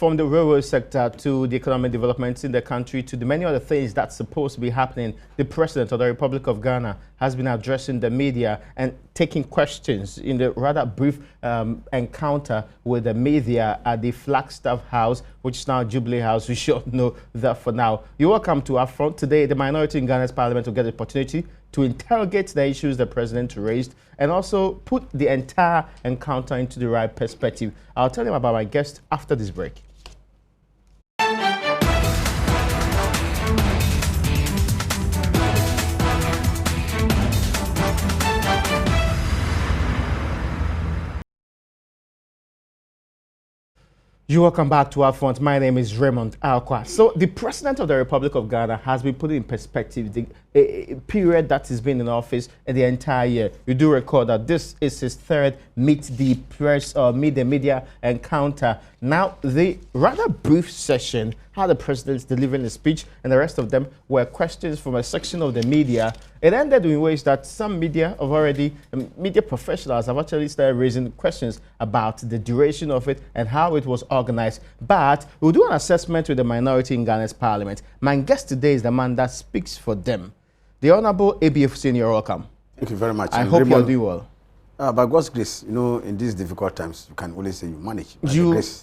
from the railroad sector to the economic developments in the country to the many other things that's supposed to be happening, the President of the Republic of Ghana has been addressing the media and taking questions in the rather brief encounter with the media at the Flagstaff House, which is now Jubilee House. We should know that for now. You're welcome to Upfront. Today, the minority in Ghana's parliament will get the opportunity to interrogate the issues the president raised and also put the entire encounter into the right perspective. I'll tell you about my guest after this break. You're welcome back to Upfront. My name is Raymond Alqua. So the President of the Republic of Ghana has been putting in perspective the period that he's been in office and the entire year. You do recall that this is his third Meet the Press or Meet the Media encounter. Now, the rather brief session had the President delivering a speech and the rest of them were questions from a section of the media. It ended in ways that some media professionals have actually started raising questions about the duration of it and how it was organized. But we'll do an assessment with the minority in Ghana's parliament. My guest today is the man that speaks for them. The Honorable A.B. Fuseini, you're welcome. Thank you very much. I hope you're doing well. By God's grace, you know, in these difficult times, you can only say you manage.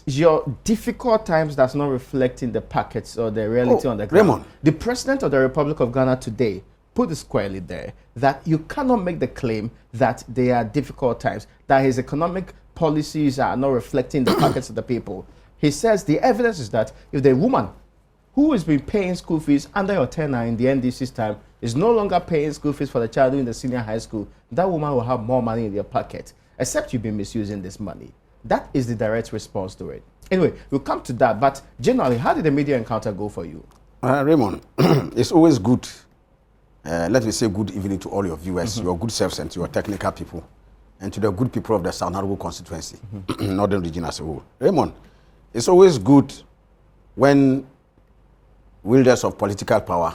Your difficult times does not reflect in the packets or the reality on the ground. Raymond. The President of the Republic of Ghana today put it squarely there that you cannot make the claim that they are difficult times, that his economic policies are not reflecting the pockets of the people. He says the evidence is that if the woman who has been paying school fees under your tenure in the NDC's time is no longer paying school fees for the child in the senior high school, that woman will have more money in their pocket, except you've been misusing this money. That is the direct response to it. Anyway, we'll come to that, but generally, how did the media encounter go for you? Raymond, it's always good. Let me say good evening to all your viewers, your good selves and to your technical people, and to the good people of the South Narrow constituency, Northern region as a whole. Raymond, it's always good when wielders of political power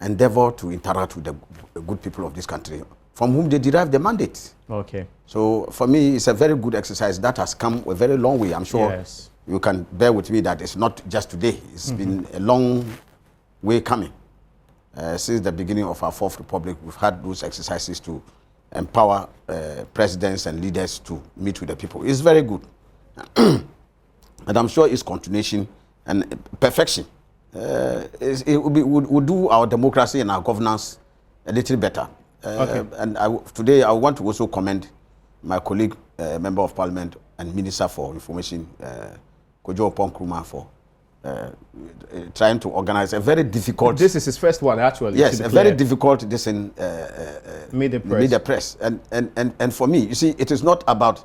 endeavor to interact with the good people of this country, from whom they derive the mandate. Okay. So for me, it's a very good exercise that has come a very long way. I'm sure you can bear with me that it's not just today. It's been a long way coming. Since the beginning of our Fourth Republic, we've had those exercises to empower presidents and leaders to meet with the people. It's very good. And I'm sure it's continuation and perfection. It would do our democracy and our governance a little better. And today I want to also commend my colleague, Member of Parliament and Minister for Information, Kojo Nkrumah, for trying to organize a very difficult... This is his first one, actually. Yes, a very difficult media press. And for me, you see, it is not about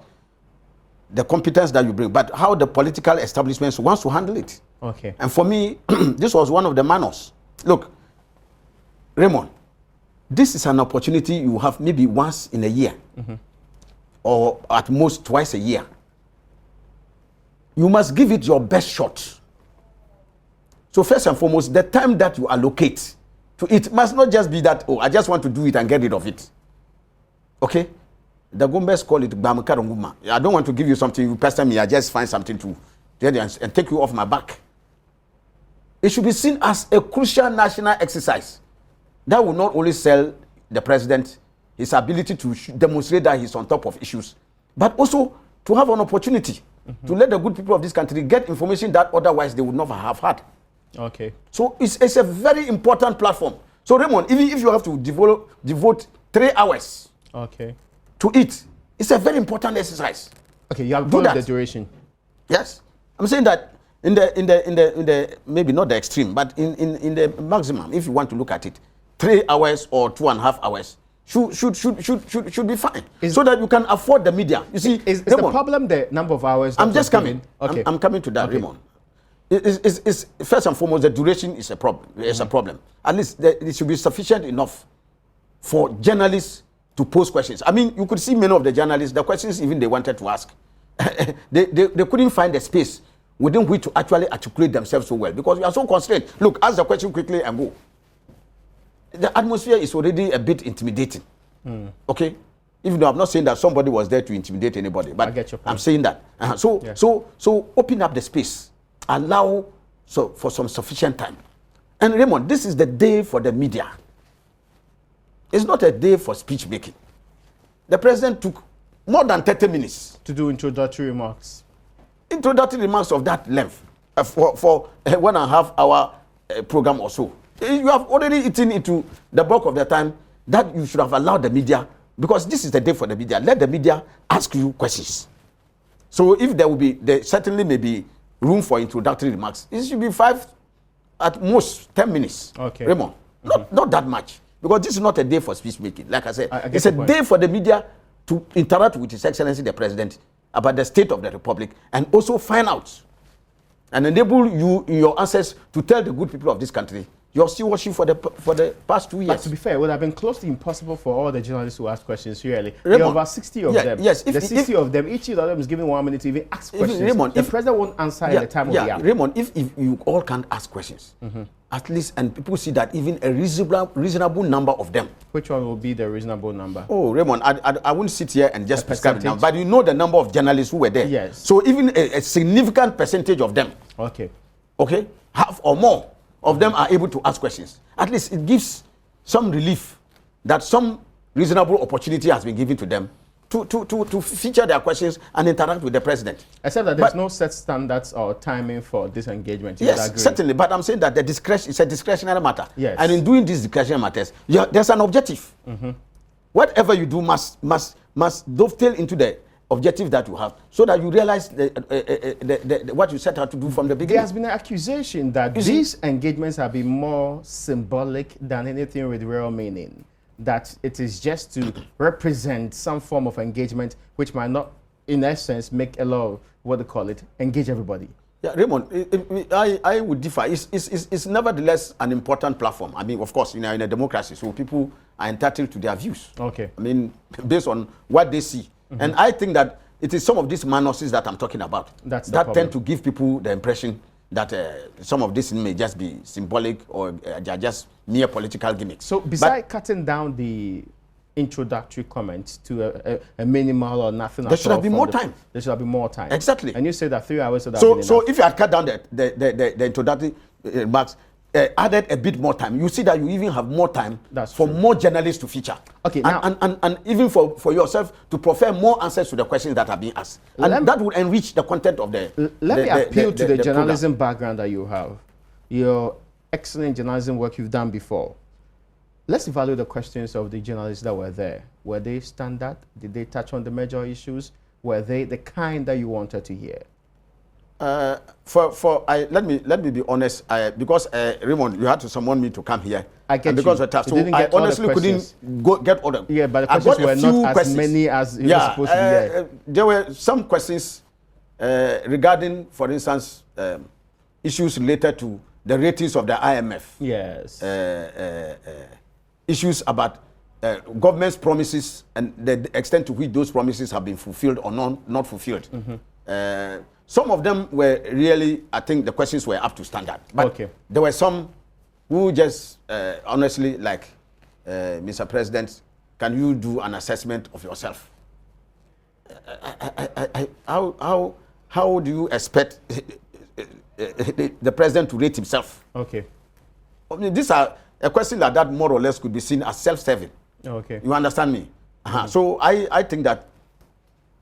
the competence that you bring, but how the political establishment wants to handle it. Okay. And for me, this was one of the manners. Look, Raymond, this is an opportunity you have maybe once in a year, or at most twice a year. You must give it your best shot. So first and foremost, the time that you allocate to it must not just be that, oh, I just want to do it and get rid of it. Okay? The Gombes call it Bamukaronguma. I don't want to give you something, you pester me, I just find something to and take you off my back. It should be seen as a crucial national exercise that will not only sell the president his ability to demonstrate that he's on top of issues, but also to have an opportunity to let the good people of this country get information that otherwise they would never have had. Okay. So it's a very important platform. So Raymond, even if you have to devote 3 hours to it, it's a very important exercise. Okay, you have followed the duration. Yes. I'm saying that in the maybe not the extreme, but in the maximum, if you want to look at it, 3 hours or 2.5 hours should be fine, so that you can afford the media. You see, is the problem the number of hours? I'm just coming. Okay. I'm coming to that, Raymond. It's first and foremost, the duration is a problem. It's a problem. At least it should be sufficient enough for journalists to pose questions. I mean, you could see many of the journalists, the questions even they wanted to ask, they couldn't find the space within which to actually articulate themselves so well, because we are so constrained. Look, ask the question quickly and go. The atmosphere is already a bit intimidating. Okay? Even though I'm not saying that somebody was there to intimidate anybody, but I get your point. I'm saying that. So open up the space allow for some sufficient time. And Raymond, this is the day for the media. It's not a day for speech making. The president took more than 30 minutes to do introductory remarks. Introductory remarks of that length for a 1.5 hour program or so. You have already eaten into the bulk of the time that you should have allowed the media, because this is the day for the media. Let the media ask you questions. So if there certainly may be room for introductory remarks. It should be 5, at most 10 minutes. Okay. Raymond, not that much, because this is not a day for speech making. Like I said, it's a day for the media to interact with His Excellency the President about the state of the Republic, and also find out and enable you in your answers to tell the good people of this country you're still watching for the past 2 years. But to be fair, it would have been close to impossible for all the journalists who ask questions, really. There are about 60 of them. Yes. The 60 of them, each of them is given 1 minute to even ask questions. Raymond, the president won't answer at the time of the hour. Raymond, if you all can't ask questions, at least, and people see that even a reasonable number of them. Which one will be the reasonable number? Oh, Raymond, I won't sit here and just prescribe it now, but you know the number of journalists who were there. Yes. So even a significant percentage of them. Okay, half or more of them are able to ask questions. At least it gives some relief that some reasonable opportunity has been given to them to feature their questions and interact with the president. Except that there's no set standards or timing for this engagement. Yes, certainly. But I'm saying that the discretion is a discretionary matter. Yes. And in doing these discretionary matters, there's an objective. Whatever you do must dovetail into the objective that you have, so that you realize what you set out to do from the beginning. There has been an accusation that these engagements have been more symbolic than anything with real meaning. That it is just to represent some form of engagement which might not, in essence, make a lot of, engage everybody. Yeah, Raymond, I would differ. It's nevertheless an important platform. I mean, of course, in a democracy, so people are entitled to their views. Okay. I mean, based on what they see. And I think that it is some of these minuses that I'm talking about that tend to give people the impression that some of this may just be symbolic or they are just mere political gimmicks. So besides cutting down the introductory comments to a minimal or nothing, there should have been more time. There should have been more time. Exactly. And you say that 3 hours. So if you had cut down the introductory remarks, added a bit more time, you see that you even have more time for more journalists to feature. Okay, and even for yourself to prefer more answers to the questions that are being asked. And that would enrich the content of the Let me appeal to the journalism program. background that you have. Your excellent journalism work you've done before. Let's evaluate the questions of the journalists that were there. Were they standard? Did they touch on the major issues? Were they the kind that you wanted to hear? Let me be honest, because Raymond, you had to summon me to come here. I get because you. Of so I honestly couldn't get all the. Yeah, but the questions were not as many as you were supposed to be. There were some questions regarding, for instance, issues related to the ratings of the IMF. Yes. Issues about government's promises and the extent to which those promises have been fulfilled or not fulfilled. Some of them were really, I think the questions were up to standard. But there were some who just, honestly, like, Mr. President, can you do an assessment of yourself? How do you expect the president to rate himself? Okay. I mean, these are a question like that more or less could be seen as self-serving. Okay. You understand me? So I think that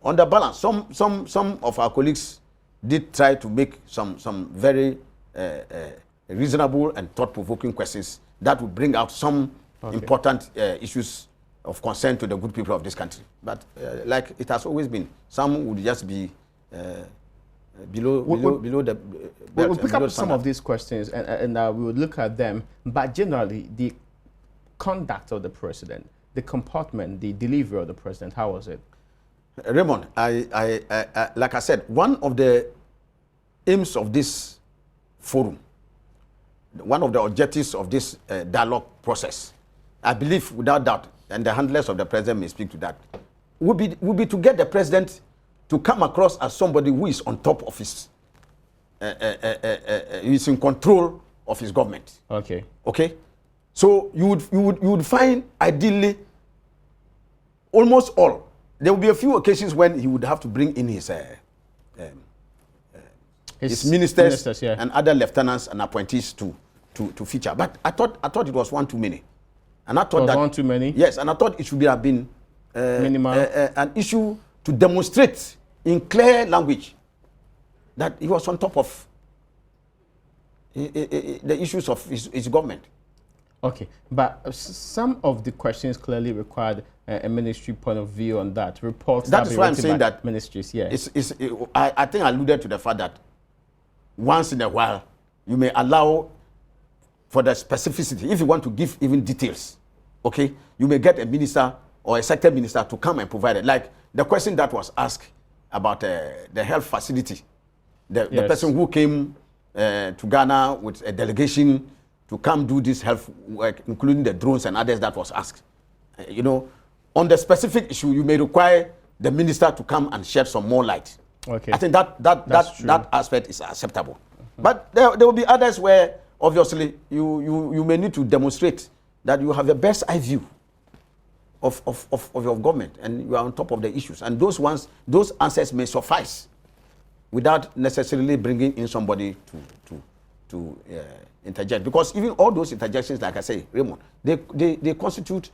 on the balance, some of our colleagues did try to make some very reasonable and thought-provoking questions that would bring out some important issues of concern to the good people of this country. But like it has always been, some would just be below the belt. We'll pick up some of these questions and we will look at them. But generally, the conduct of the president, the comportment, the delivery of the president, how was it? Raymond, I like I said, one of the aims of this forum, one of the objectives of this dialogue process, I believe without doubt, and the handlers of the president may speak to that, would be to get the president to come across as somebody who is on top of his, who is in control of his government. Okay. Okay. So you would find ideally almost all. There will be a few occasions when he would have to bring in his his ministers and other lieutenants and appointees to feature. But I thought it was one too many. And I thought that one too many? Yes, and I thought it should have been an issue to demonstrate in clear language that he was on top of the issues of his government. Okay, but some of the questions clearly required a ministry point of view on that. Reports that is why I'm saying that ministries, I think I alluded to the fact that once in a while you may allow for the specificity. If you want to give even details, okay, you may get a minister or a sector minister to come and provide it. Like the question that was asked about the health facility. The person who came to Ghana with a delegation to come do this health work, including the drones and others that was asked. You know, on the specific issue, you may require the minister to come and shed some more light. Okay. I think that aspect is acceptable. But there will be others where obviously you may need to demonstrate that you have the best eye view of your government and you are on top of the issues. And those answers may suffice without necessarily bringing in somebody to interject. Because even all those interjections, like I say, Raymond, they constitute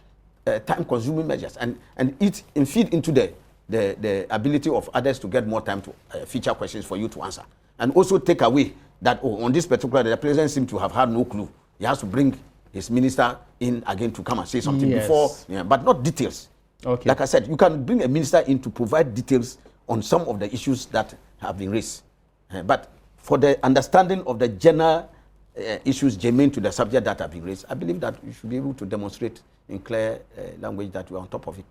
time-consuming measures and feed into the ability of others to get more time to feature questions for you to answer. And also take away that, on this particular, the president seems to have had no clue. He has to bring his minister in again to come and say something before, but not details. Okay. Like I said, you can bring a minister in to provide details on some of the issues that have been raised. But for the understanding of the general issues germane to the subject that have been raised, I believe that you should be able to demonstrate in clear language that you are on top of it.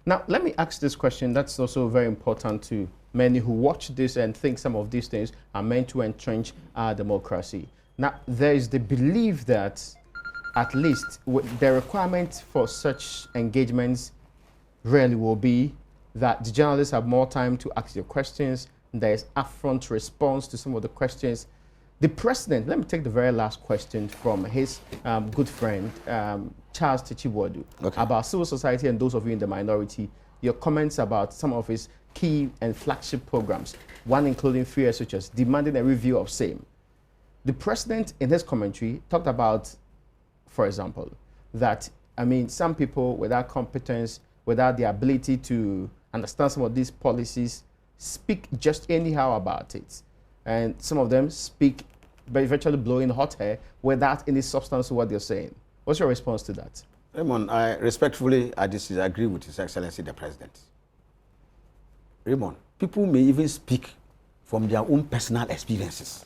Now, let me ask this question that's also very important to many who watch this and think some of these things are meant to entrench our democracy. Now, there is the belief that at least the requirement for such engagements really will be that the journalists have more time to ask their questions. There is upfront response to some of the questions. The president, let me take the very last question from his good friend, Charles Techibodu, about civil society and those of you in the minority. Your comments about some of his key and flagship programs, one including 3 years, such as demanding a review of same. The president, in his commentary, talked about, for example, that, some people without competence, without the ability to understand some of these policies, speak just anyhow about it. And some of them speak by virtually blowing hot air without any substance to what they're saying. What's your response to that? Raymond, I disagree with His Excellency the President. Raymond, people may even speak from their own personal experiences.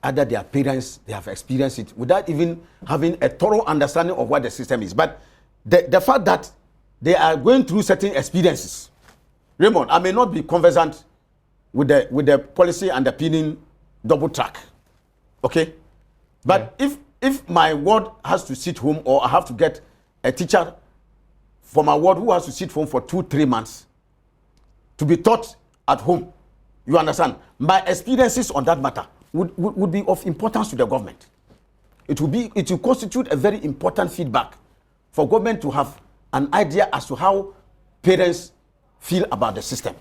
Either their parents, they have experienced it without even having a thorough understanding of what the system is. But the fact that they are going through certain experiences, Raymond, I may not be conversant with the policy underpinning double track, okay? But if my ward has to sit home, or I have to get a teacher for my ward who has to sit home for 2-3 months to be taught at home, you understand? My experiences on that matter would be of importance to the government. It will constitute a very important feedback for government to have an idea as to how parents feel about the system.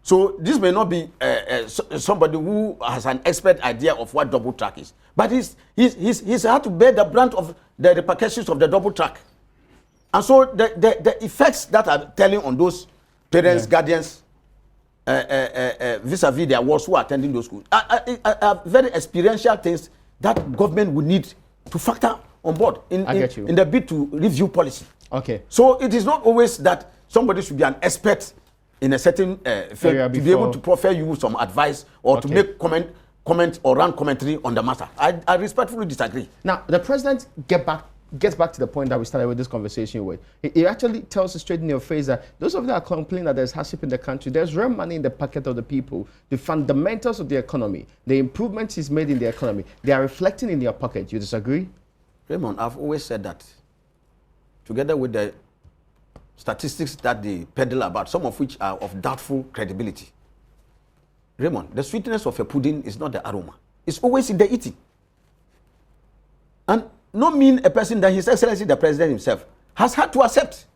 So this may not be somebody who has an expert idea of what double track is, but he's had to bear the brunt of the repercussions of the double track. And so the effects that are telling on those parents, guardians, vis-a-vis their wards who are attending those schools, are very experiential things that government would need to factor on board in the bid to review policy. Okay. So it is not always that somebody should be an expert in a certain field to be able to proffer you some advice or to make comment or run commentary on the matter. I respectfully disagree. Now, the president gets back to the point that we started with this conversation with. He actually tells us straight in your face that those of you that are complaining that there's hardship in the country, there's real money in the pocket of the people. The fundamentals of the economy, the improvements he's made in the economy, they are reflecting in your pocket. You disagree? Raymond, I've always said that, together with the statistics that they peddle about, some of which are of doubtful credibility. Raymond, the sweetness of a pudding is not the aroma. It's always in the eating. And not mean a person that His Excellency the President himself has had to accept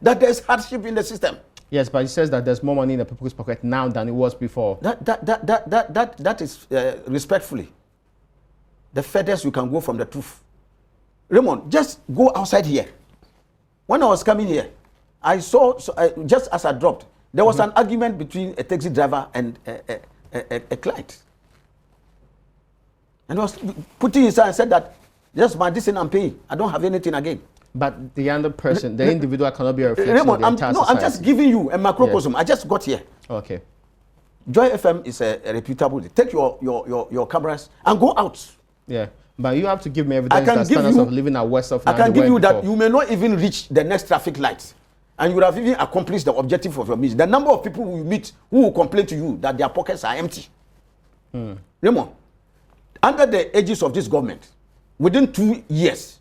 that there's hardship in the system. Yes, but he says that there's more money in the people's pocket now than it was before. That is respectfully the furthest you can go from the truth. Raymond, just go outside here. When I was coming here, I saw, just as I dropped, there was an argument between a taxi driver and a client. And I was putting his hand and said that, just my this thing I'm paying. I don't have anything again. But the other person, the individual cannot be a reflection of the entire society. I'm just giving you a macrocosm. I just got here. Okay. Joy FM is a reputable. Take your cameras and go out. Yeah. But you have to give me evidence that standards of living are worse off now. I can give you that you may not even reach the next traffic light. And you would have even accomplished the objective of your mission. The number of people you meet who will complain to you that their pockets are empty. Raymond, under the aegis of this government, within 2 years,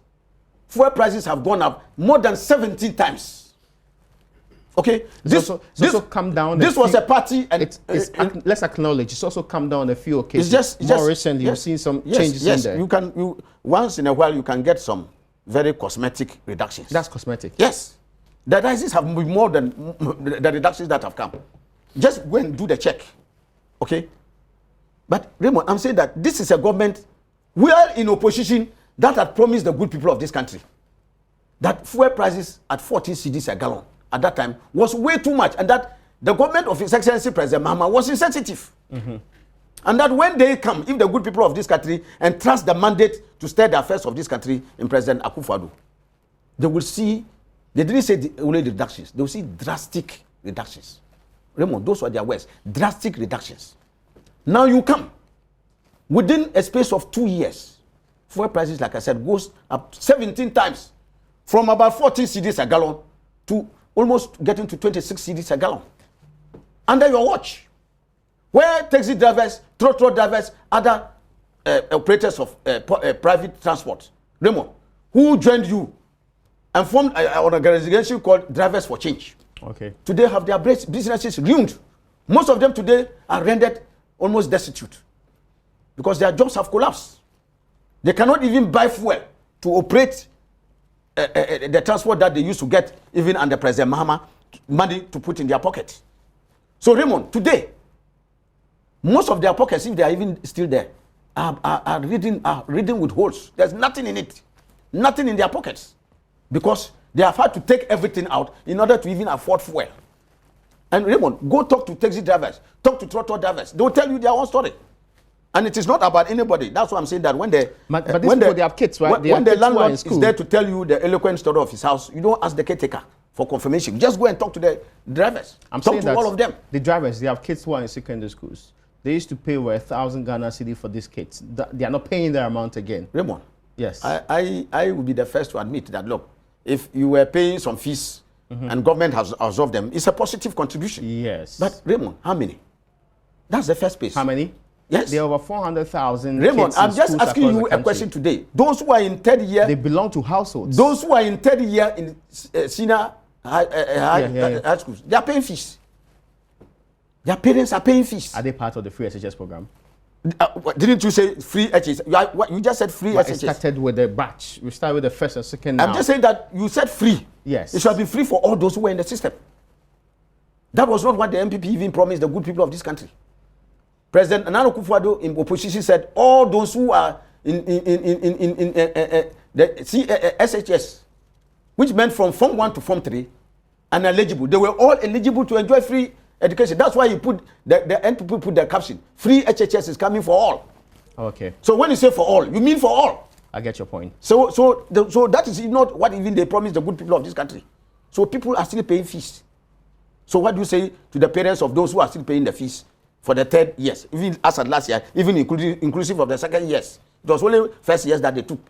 fuel prices have gone up more than 17 times. Okay, this also come down. This was a party, and let's acknowledge it's also come down a few occasions. More recently, you've seen some changes in there. You once in a while you can get some very cosmetic reductions. That's cosmetic. Yes, the rises have been more than the reductions that have come. Just go and do the check, okay? But Raymond, I'm saying that this is a government we are in opposition that had promised the good people of this country that fuel prices at 14 cedis a gallon at that time was way too much, and that the government of His Excellency President Mahama was insensitive. And that when they come, if the good people of this country entrust the mandate to steer the affairs of this country in President Akufo-Addo, they will see, they didn't say only reductions, they will see drastic reductions. Raymond, those were their words, drastic reductions. Now you come, within a space of 2 years, fuel prices, like I said, goes up 17 times, from about 14 cedis a gallon to almost getting to 26 cedis a gallon. Under your watch, where taxi drivers, trotro drivers, other operators of private transport, Raymond, who joined you and formed an organization called Drivers for Change. Okay. Today have their businesses ruined. Most of them today are rendered almost destitute because their jobs have collapsed. They cannot even buy fuel to operate the transport that they used to get even under President Mahama, money to put in their pocket. So Raymond, today, most of their pockets, if they are even still there, are ridden with holes. There's nothing in it. Nothing in their pockets. Because they have had to take everything out in order to even afford fuel. And Raymond, go talk to taxi drivers, talk to trotro drivers. They will tell you their own story. And it is not about anybody. That's why I'm saying that when they... But these people, they have kids, right? When the landlord is there to tell you the eloquent story of his house, you don't ask the caretaker for confirmation. Just go and talk to the drivers. Talk to all of them. The drivers, they have kids who are in secondary schools. They used to pay 1,000 Ghana cedi for these kids. They are not paying their amount again. Raymond, yes. I will be the first to admit that, look, if you were paying some fees and government has absorbed them, it's a positive contribution. Yes. But Raymond, how many? That's the first place. How many? Yes. There are over 400,000 Raymond, I'm just asking you a question today. Those who are in third year... They belong to households. Those who are in third year in senior high schools, they are paying fees. Their parents are paying fees. Are they part of the free SHS program? Didn't you say free SHS? You just said free SHS. It started with the batch. We started with the first and second now. I'm just saying that you said free. Yes. It should be free for all those who were in the system. That was not what the MPP even promised the good people of this country. President Nana Akufo-Addo in opposition said all those who are in the SHS, which meant from Form 1 to Form 3, and eligible, they were all eligible to enjoy free education. That's why you put the NPP put the caption, free HHS is coming for all. Okay. So when you say for all, you mean for all. I get your point. So that is not what even they promised the good people of this country. So people are still paying fees. So what do you say to the parents of those who are still paying the fees for the third years, even as at last year, even inclusive of the second years? It was only first years that they took.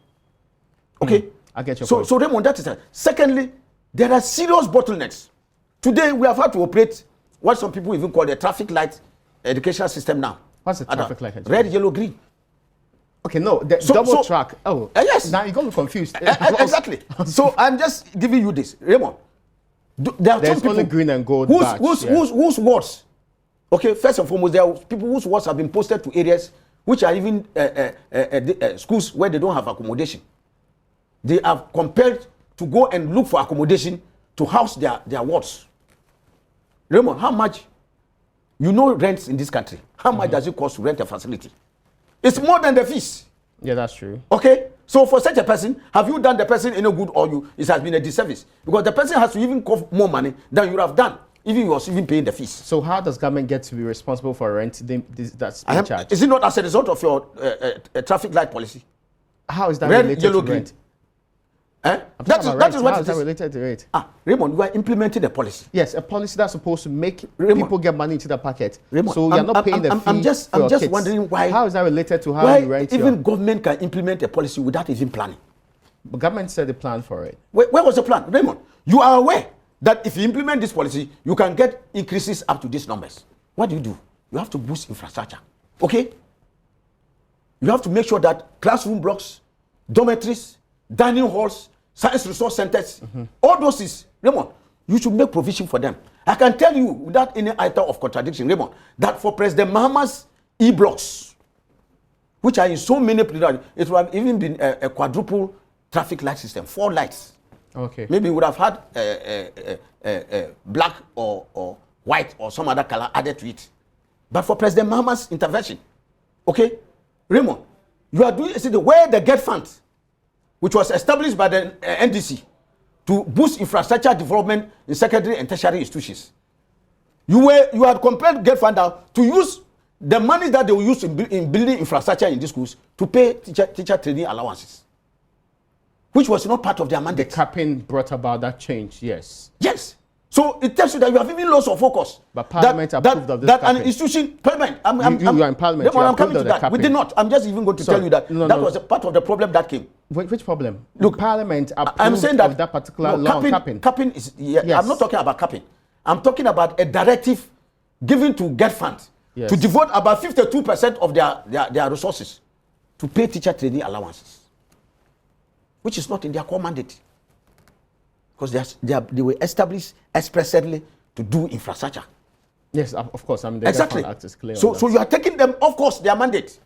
Okay? I get your point. So Raymond, that is that. Secondly, there are serious bottlenecks. Today, we have had to operate what some people even call the traffic light educational system now. What's the traffic light? Red, yellow, green. Okay, no, the double track. Oh, yes. Now you got me confused. Exactly. So I'm just giving you this, Raymond. There's only green and gold. Whose wards? Okay, first and foremost, there are people whose wards have been posted to areas which are even schools where they don't have accommodation. They are compelled to go and look for accommodation to house their wards. Raymond, how much, you know rents in this country, how much does it cost to rent a facility? It's more than the fees. Yeah, that's true. Okay? So for such a person, have you done the person any good, or it has been a disservice? Because the person has to even cost more money than you have done, even you was even paying the fees. So how does government get to be responsible for rent that's being charged? Is it not as a result of your traffic light policy? How is that Red, related yellow, to green. rent? That is what How it is that is. related to it? Raymond, you are implementing a policy. Yes, a policy that's supposed to make Raymond, people get money into the pocket. Raymond, so you're not paying the fee. I'm just wondering why. How is that related to how you rent? Even government can implement a policy without even planning. The government said the plan for it. Where was the plan, Raymond? You are aware that if you implement this policy, you can get increases up to these numbers. What do? You have to boost infrastructure. Okay? You have to make sure that classroom blocks, dormitories, dining halls, science resource centers, all those is, Raymond, you should make provision for them. I can tell you without any item of contradiction, Raymond, that for President Mahama's E-blocks, which are in so many places, it would have even been a quadruple traffic light system, 4 lights. Okay. Maybe we would have had black or white or some other color added to it. But for President Mahama's intervention, okay, Raymond, you are doing where the GET fund, which was established by the NDC to boost infrastructure development in secondary and tertiary institutions. You had compelled GET fund to use the money that they will use in building infrastructure in these schools to pay teacher training allowances, which was not part of their mandate. The capping brought about that change, yes. Yes. So it tells you that you have even lost your focus. But Parliament approved of this that capping. An institution, Parliament, you are in Parliament. I'm coming to that. We did not. I'm just even going to tell you that was a part of the problem that came. Which problem? Look, Parliament approved I'm saying that, of that particular law capping. Capping is, yes. I'm not talking about capping. I'm talking about a directive given to GET fund to devote about 52% of their resources to pay teacher training allowances, which is not in their core mandate. Because they were established expressly to do infrastructure. Yes, of course. I mean, the exactly. Act is clear. So you are taking them, of course, their mandate.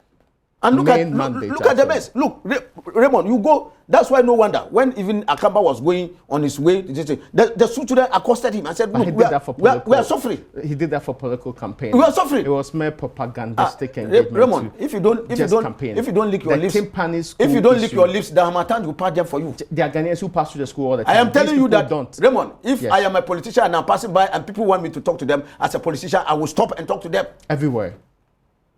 And look at the mess. Look, Raymond, you go. That's why no wonder when even Akamba was going on his way, the student accosted him and said, "Look, we are suffering." He did that for political campaign. We are suffering. It was mere propagandistic engagement. Raymond, if you don't lick your lips, the Hamatan will pass them for you. There are Ghanaians who pass through the school all the time. I am telling you that, don't. Raymond, if I am a politician and I'm passing by and people want me to talk to them as a politician, I will stop and talk to them everywhere.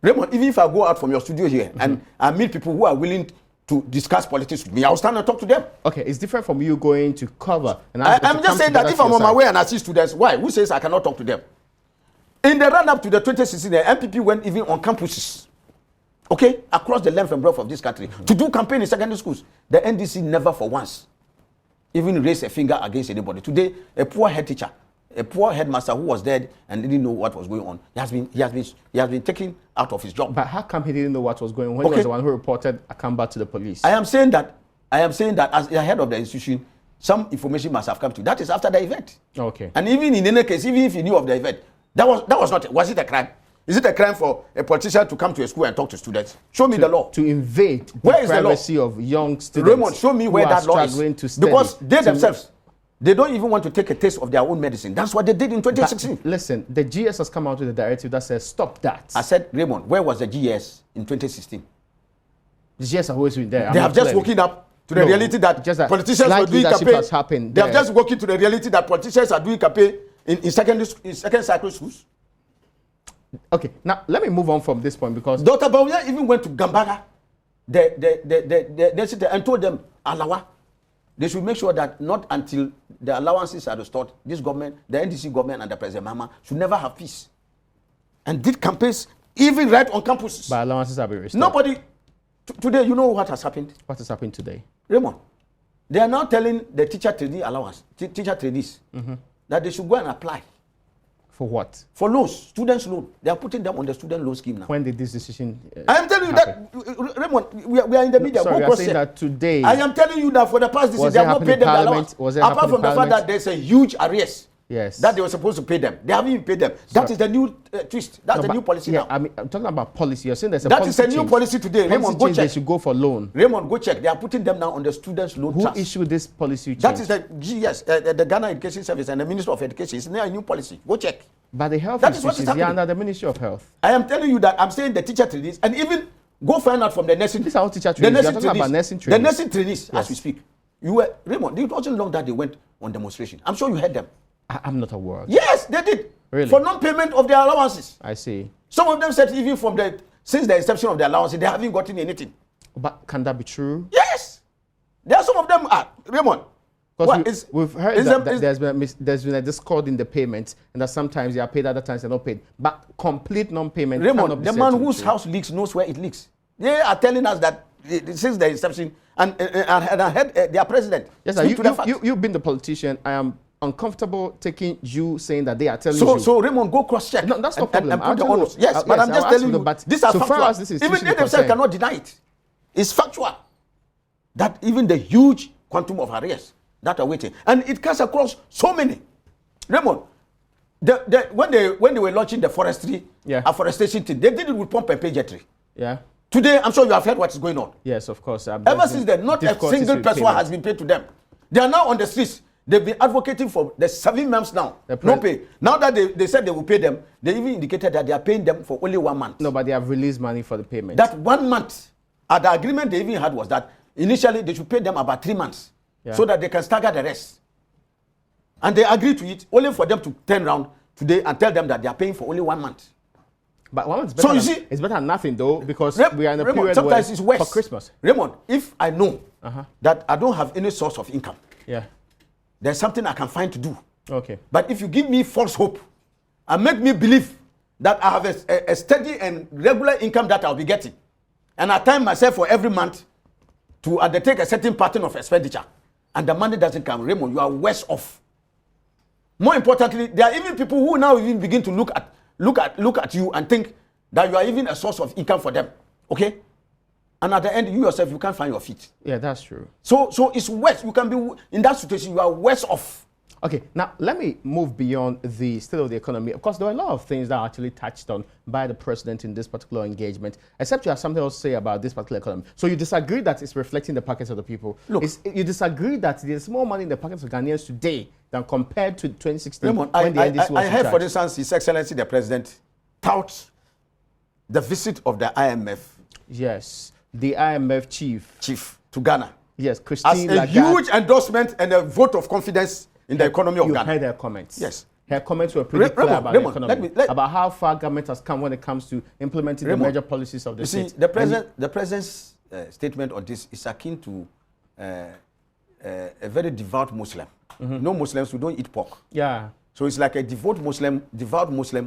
Raymond, even if I go out from your studio here and I meet people who are willing to discuss politics with me, I'll stand and talk to them. Okay, it's different from you going to cover. And I'm just saying that if I'm on my way and I see students, why? Who says I cannot talk to them? In the run-up to the 2016, the MPP went even on campuses, okay, across the length and breadth of this country to do campaign in secondary schools. The NDC never for once even raised a finger against anybody. Today, a poor head teacher, a poor headmaster who was dead and didn't know what was going on, he has been taken out of his job. But how come he didn't know what was going on when he was the one who reported Akamba to the police? I am saying that as the head of the institution, some information must have come to you. That is after the event. Okay. And even in any case, even if he knew of the event, that was not. Was it a crime? Is it a crime for a politician to come to a school and talk to students? Show me the law. To invade the privacy of young students. Raymond, show me where that law is. Because they themselves, they don't even want to take a taste of their own medicine. That's what they did in 2016. But listen, the GS has come out with a directive that says stop that. I said, Raymond, where was the GS in 2016? The GS have always been there. They have just woken up to the reality that politicians were doing campaign. They have just woken to the reality that politicians are doing campaign in second cycle schools. Okay, now let me move on from this point because Dr. Bawumia even went to Gambara and told them, Alawa, they should make sure that not until the allowances are restored, this government, the NDC government and the President Mahama should never have peace. And did campaigns even right on campuses. But allowances have been restored. Nobody, today, you know what has happened? What has happened today? Raymond, they are now telling the teacher training allowance, teacher trainees, that they should go and apply. For what? For loans, students' loan. They are putting them on the student loan scheme now. When did this decision I am telling you that, Raymond, we are in the media. Sorry, you are saying that today. I am telling you that for the past decision, they have not paid them the allowance. Apart from the fact that there's a huge arrears. Yes. That they were supposed to pay them. They haven't even paid them. That is the new twist. That's the new policy now. I mean, I'm talking about policy. You're saying there's a that policy is a new policy today. Raymond, go check. They should go for loan. Raymond, go check. They are putting them now on the students' loan trust. Who issued this policy change? That is the GS, the Ghana Education Service and the Minister of Education. It's now a new policy. Go check. But the health that is what is institutions, happening. they are under the Ministry of Health. I am telling you that I'm saying the teacher trainees, and even go find out from the nursing. These are all teacher trainees. We are talking about nursing trainees. The nursing trainees, as we speak. Raymond, it wasn't long that they went on demonstration. I'm sure you heard them. I'm not aware. Yes, they did. Really? For non-payment of their allowances. I see. Some of them said even since the inception of the allowances, they haven't gotten anything. But can that be true? Yes. There are some of them, Raymond. Because we've heard that there's been a discord in the payments, and that sometimes they are paid, other times they're not paid. But complete non-payment Raymond, the man whose house leaks knows where it leaks. They are telling us that since the inception, and I heard their president. Yes, you've been the politician. I am uncomfortable taking you saying that they are telling you. So Raymond, go cross-check. No, that's no problem. Yes, but I'm just telling you, these are factual. Even they themselves cannot deny it. It's factual. That even the huge quantum of arrears that are waiting, and it cuts across so many. Raymond, when they were launching the afforestation thing, they did it with pump and pageantry. Yeah. Today, I'm sure you have heard what is going on. Yes, of course. Ever since then, not a single person has been paid to them. They are now on the streets. They've been advocating for the 7 months now. No pay. Now that they said they will pay them, they even indicated that they are paying them for only 1 month. No, but they have released money for the payment. That 1 month, the agreement they even had was that initially they should pay them about 3 months, so that they can stagger the rest. And they agreed to it, only for them to turn around today and tell them that they are paying for only 1 month. But 1 month is better. So you see, it's better than nothing though, because we are in a period sometimes it's worse. For Christmas. Raymond, if I know that I don't have any source of income, there's something I can find to do. Okay. But if you give me false hope and make me believe that I have a steady and regular income that I'll be getting, and I time myself for every month to undertake a certain pattern of expenditure, and the money doesn't come, Raymond, you are worse off. More importantly, there are even people who now even begin to look at you and think that you are even a source of income for them. Okay? And at the end, you yourself, you can't find your feet. Yeah, that's true. So it's worse. You can be in that situation, you are worse off. Okay, now let me move beyond the state of the economy. Of course, there are a lot of things that are actually touched on by the president in this particular engagement, except you have something else to say about this particular economy. So you disagree that it's reflecting the pockets of the people. Look, you disagree that there's more money in the pockets of Ghanaians today than compared to 2016 Raymond, when the NDC was I heard, in for instance, His Excellency the President tout the visit of the IMF. Yes, the IMF chief to Ghana. Yes, Christine as a huge endorsement and a vote of confidence in the economy of Ghana. You heard her comments. Yes. Her comments were pretty clear about the economy, about how far government has come when it comes to implementing the major policies of the state. You see, the president's statement on this is akin to a very devout Muslim. No Muslims who don't eat pork. Yeah. So it's like a devout Muslim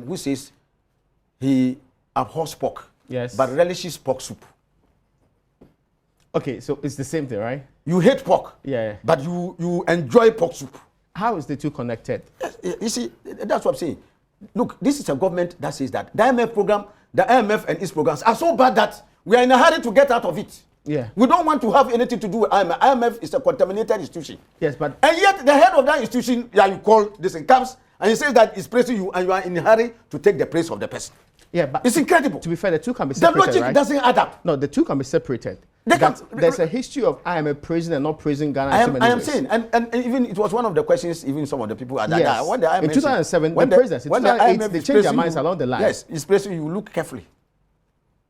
who says he abhors pork, but relishes pork soup. Okay, so it's the same thing, right? You hate pork, but you enjoy pork soup. How is the two connected? You see, that's what I'm saying. Look, this is a government that says that the IMF and its programs are so bad that we are in a hurry to get out of it. Yeah. We don't want to have anything to do with IMF. IMF is a contaminated institution. Yes, but... And yet the head of that institution, you call this in comes, and he says that he's praising you, and you are in a hurry to take the praise of the person. Yeah, but... It's incredible. To be fair, the two can be separated, The logic doesn't add up. No, the two can be separated. There's a history of IMF praising and not praising Ghana. I am saying, and even it was one of the questions, even some of the people at that yes. When the IMF in 2007, the president, in 2008, they changed their minds along the line. Yes, it's praising you, look carefully.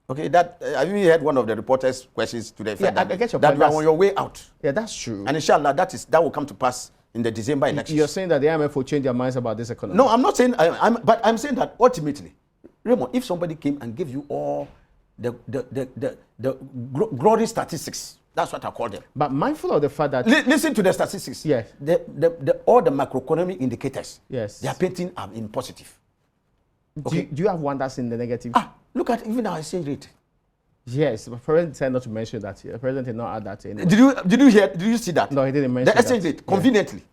Okay, I even heard one of the reporters' questions today. Yeah, I get your that point. you are on your way out. Yeah, that's true. And inshallah, that will come to pass in the December elections. You're saying that the IMF will change their minds about this economy? No, I'm not saying, but I'm saying that ultimately, Raymond, if somebody came and gave you all the glory statistics, that's what I call them. But mindful of the fact that... Listen to the statistics. Yes. All the macroeconomic indicators, yes, they are painting in positive. Okay. Do you have one that's in the negative? Look at even our exchange rate. Yes, the president said not to mention that. The president did not add that anyway. Did you see that? No, he didn't mention the exchange rate, conveniently.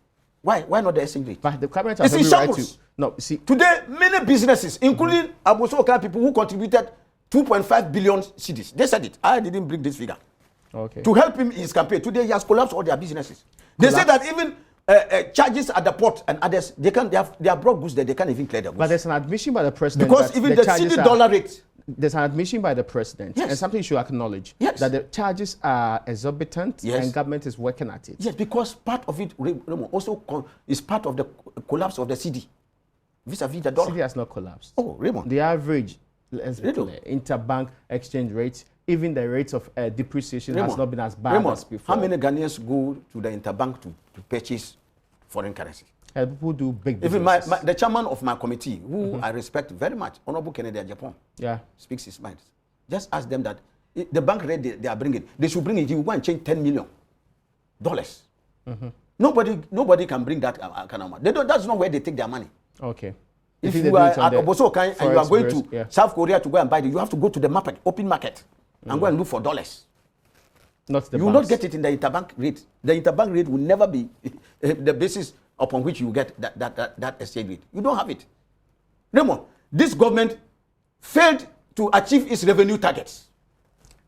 Why not the exchange rate? But the cabinet has every right to... No, see... Today, many businesses, including Abosoka people who contributed 2.5 billion cedis, they said it. I didn't bring this figure. Okay. To help him in his campaign. Today, he has collapsed all their businesses. They say that even charges at the port and others, they are brought goods that they can't even clear the goods. But there's an admission by the president because even the CD dollar rate. There's an admission by the president, and something you should acknowledge, that the charges are exorbitant and government is working at it. Yes, because part of it also is part of the collapse of the CD. vis-a-vis the dollar. Cedi has not collapsed. Oh, Raymond. The average, let's be clear, interbank exchange rates, even the rates of depreciation Raymond, has not been as bad as before. How many Ghanaians go to the interbank to purchase foreign currency? People do big Even businesses. the chairman of my committee, who I respect very much, Honorable Kennedy Japan, speaks his mind. Just ask them that the bank rate they are bringing, they should bring it. You want to change $10 million. Nobody can bring that kind of money. They don't, that's not where they take their money. Okay. If you are at Obosokan and you are going to South Korea to go and buy it, you have to go to the market, open market, and go and look for dollars. Not the you will not get it in the interbank rate. The interbank rate will never be the basis upon which you get that exchange rate. You don't have it. Raymond, this government failed to achieve its revenue targets.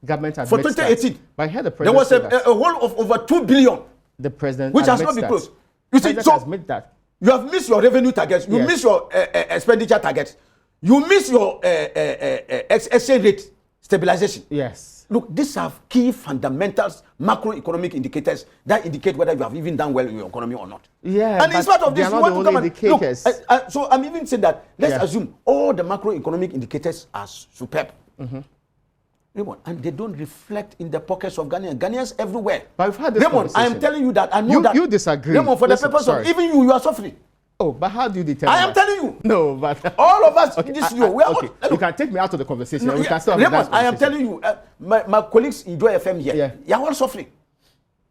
Government for 2018. That. But I heard the there was a hole of over 2 billion. The president, which has not been closed. You see, so that. You have missed your revenue targets. You miss your expenditure targets. You miss your exchange rate stabilization. Yes. Look, these are key fundamentals, macroeconomic indicators that indicate whether you have even done well in your economy or not. Yeah. And in spite of this, you want to come indicators. And look. So I'm even saying that let's assume all the macroeconomic indicators are superb. And they don't reflect in the pockets of Ghanaians everywhere. But we've had this Raymond, I am telling you that I know that you disagree. Raymond, for the purpose of even you are suffering. Oh, but how do you determine I am telling you. No, but all of us in this studio, we are okay. You can take me out of the conversation. No, we can still Raymond, I am telling you, my colleagues in Joy FM here, they are all suffering.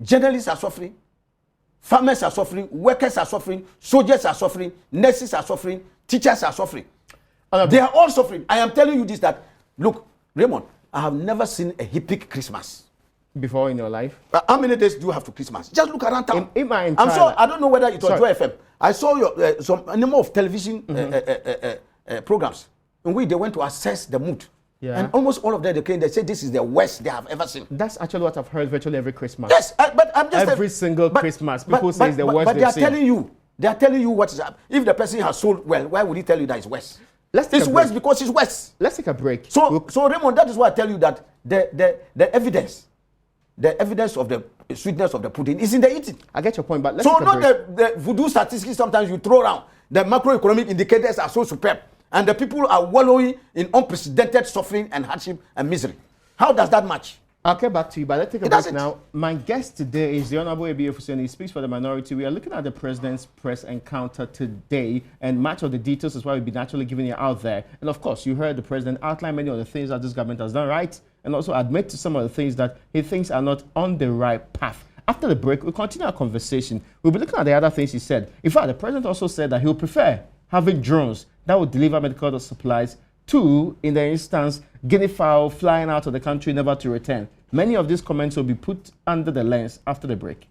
Journalists are suffering, farmers are suffering, workers are suffering, soldiers are suffering, nurses are suffering, teachers are suffering. They are all suffering. I am telling you this, that, look, Raymond, I have never seen a hectic Christmas. Before in your life? How many days do you have to Christmas? Just look around town. In my I'm sure, I don't know whether it was Joy FM. I saw your some number of television programs in which they went to assess the mood. Yeah. And almost all of them, they said this is the worst they have ever seen. That's actually what I've heard virtually every Christmas. Yes, but I'm just... Every single Christmas, people say it's the worst they've seen. They are telling you what is up. If the person has sold well, why would he tell you that it's worse? It's worse because it's worse. Let's take a break. So Raymond, that is why I tell you that the evidence of the sweetness of the pudding is in the eating. I get your point, but let's so not the voodoo statistics sometimes you throw around. The macroeconomic indicators are so superb, and the people are wallowing in unprecedented suffering and hardship and misery. How does that match? I'll get back to you, but let's take a break now. My guest today is the Honorable A.B. Fuseini. He speaks for the minority. We are looking at the president's press encounter today, and much of the details is why we've been actually giving it out there. And of course, you heard the president outline many of the things that this government has done right, and also admit to some of the things that he thinks are not on the right path. After the break, we'll continue our conversation. We'll be looking at the other things he said. In fact, the president also said that he would prefer having drones that would deliver medical supplies to, in the instance, guinea fowl flying out of the country never to return. Many of these comments will be put under the lens after the break.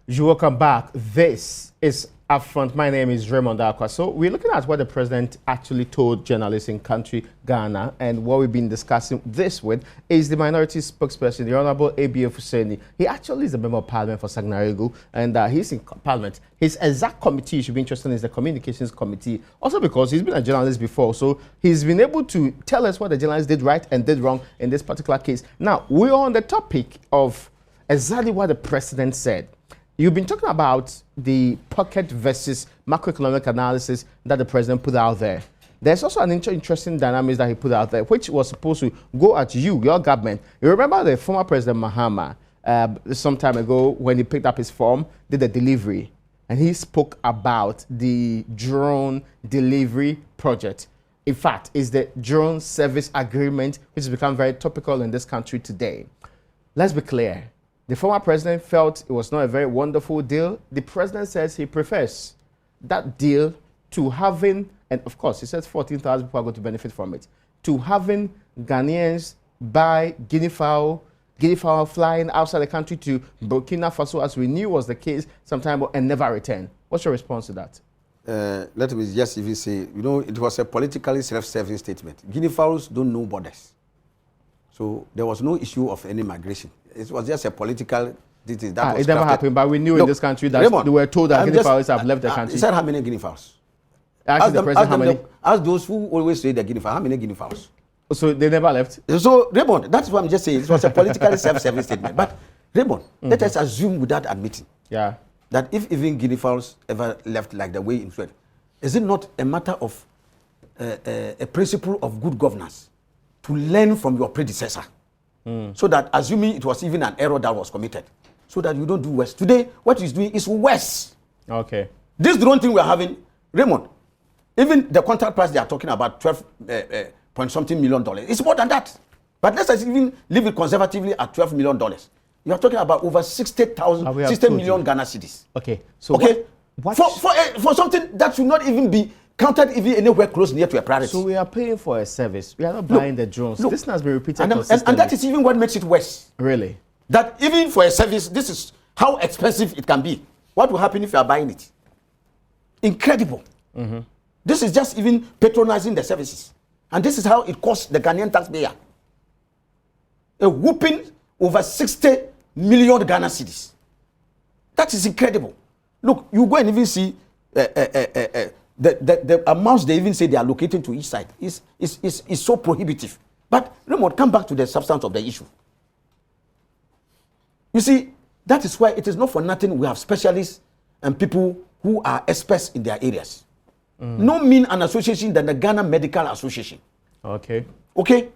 You're welcome back. This is Upfront. My name is Raymond Akwa. So we're looking at what the president actually told journalists in country Ghana, and what we've been discussing this with is the minority spokesperson, the Honorable A.B. Fuseini. He actually is a member of parliament for Sagnarego, and he's in parliament. His exact committee you should be interested in is the communications committee, also because he's been a journalist before, so he's been able to tell us what the journalists did right and did wrong in this particular case. Now, we're on the topic of exactly what the president said. You've been talking about the pocket versus macroeconomic analysis that the president put out there. There's also an interesting dynamic that he put out there, which was supposed to go at you, your government. You remember the former President Mahama, some time ago, when he picked up his form, did a delivery, and he spoke about the drone delivery project. In fact, it's the drone service agreement, which has become very topical in this country today. Let's be clear. The former president felt it was not a very wonderful deal. The president says he prefers that deal to having, and of course, he says 14,000 people are going to benefit from it, to having Ghanaians buy guinea fowl flying outside the country to Burkina Faso, as we knew was the case sometime ago, and never return. What's your response to that? Let me just even say, it was a politically self-serving statement. Guinea fowls don't know borders. So there was no issue of any migration. It was just a political... It never happened, but we knew in this country that Raymond, they were told that guinea fowls have left the country. You said how many guinea fowls? Ask the president how many. Ask those who always say they're guinea fowls. How many guinea fowls? So they never left? So, Raymond, that's what I'm just saying. It was a politically self-serving statement. But, Raymond, let us assume without admitting. Yeah. that if even guinea fowls ever left like the way in Fred, is it not a matter of a principle of good governance to learn from your predecessor? So that, assuming it was even an error that was committed, so that you don't do worse. Today, what he's doing is worse. Okay. This drone thing we're having, Raymond, even the contract price they are talking about, 12 point something $million. It's more than that. But let's even leave it conservatively at $12 million. You are talking about over 60 million Ghana cedis. Okay. So okay. For something that should not even be counted even anywhere close near to a priority. So we are paying for a service. We are not buying the drones. This has been repeated consistently. And that is even what makes it worse. Really? That even for a service, this is how expensive it can be. What will happen if you are buying it? Incredible. This is just even patronizing the services. And this is how it costs the Ghanaian taxpayer a whooping over 60 million Ghana cedis. That is incredible. Look, you go and even see the amounts they even say they are allocating to each side is so prohibitive. But Raymond, come back to the substance of the issue. You see, that is why it is not for nothing we have specialists and people who are experts in their areas. No mean an association than the Ghana Medical Association. Okay. Okay?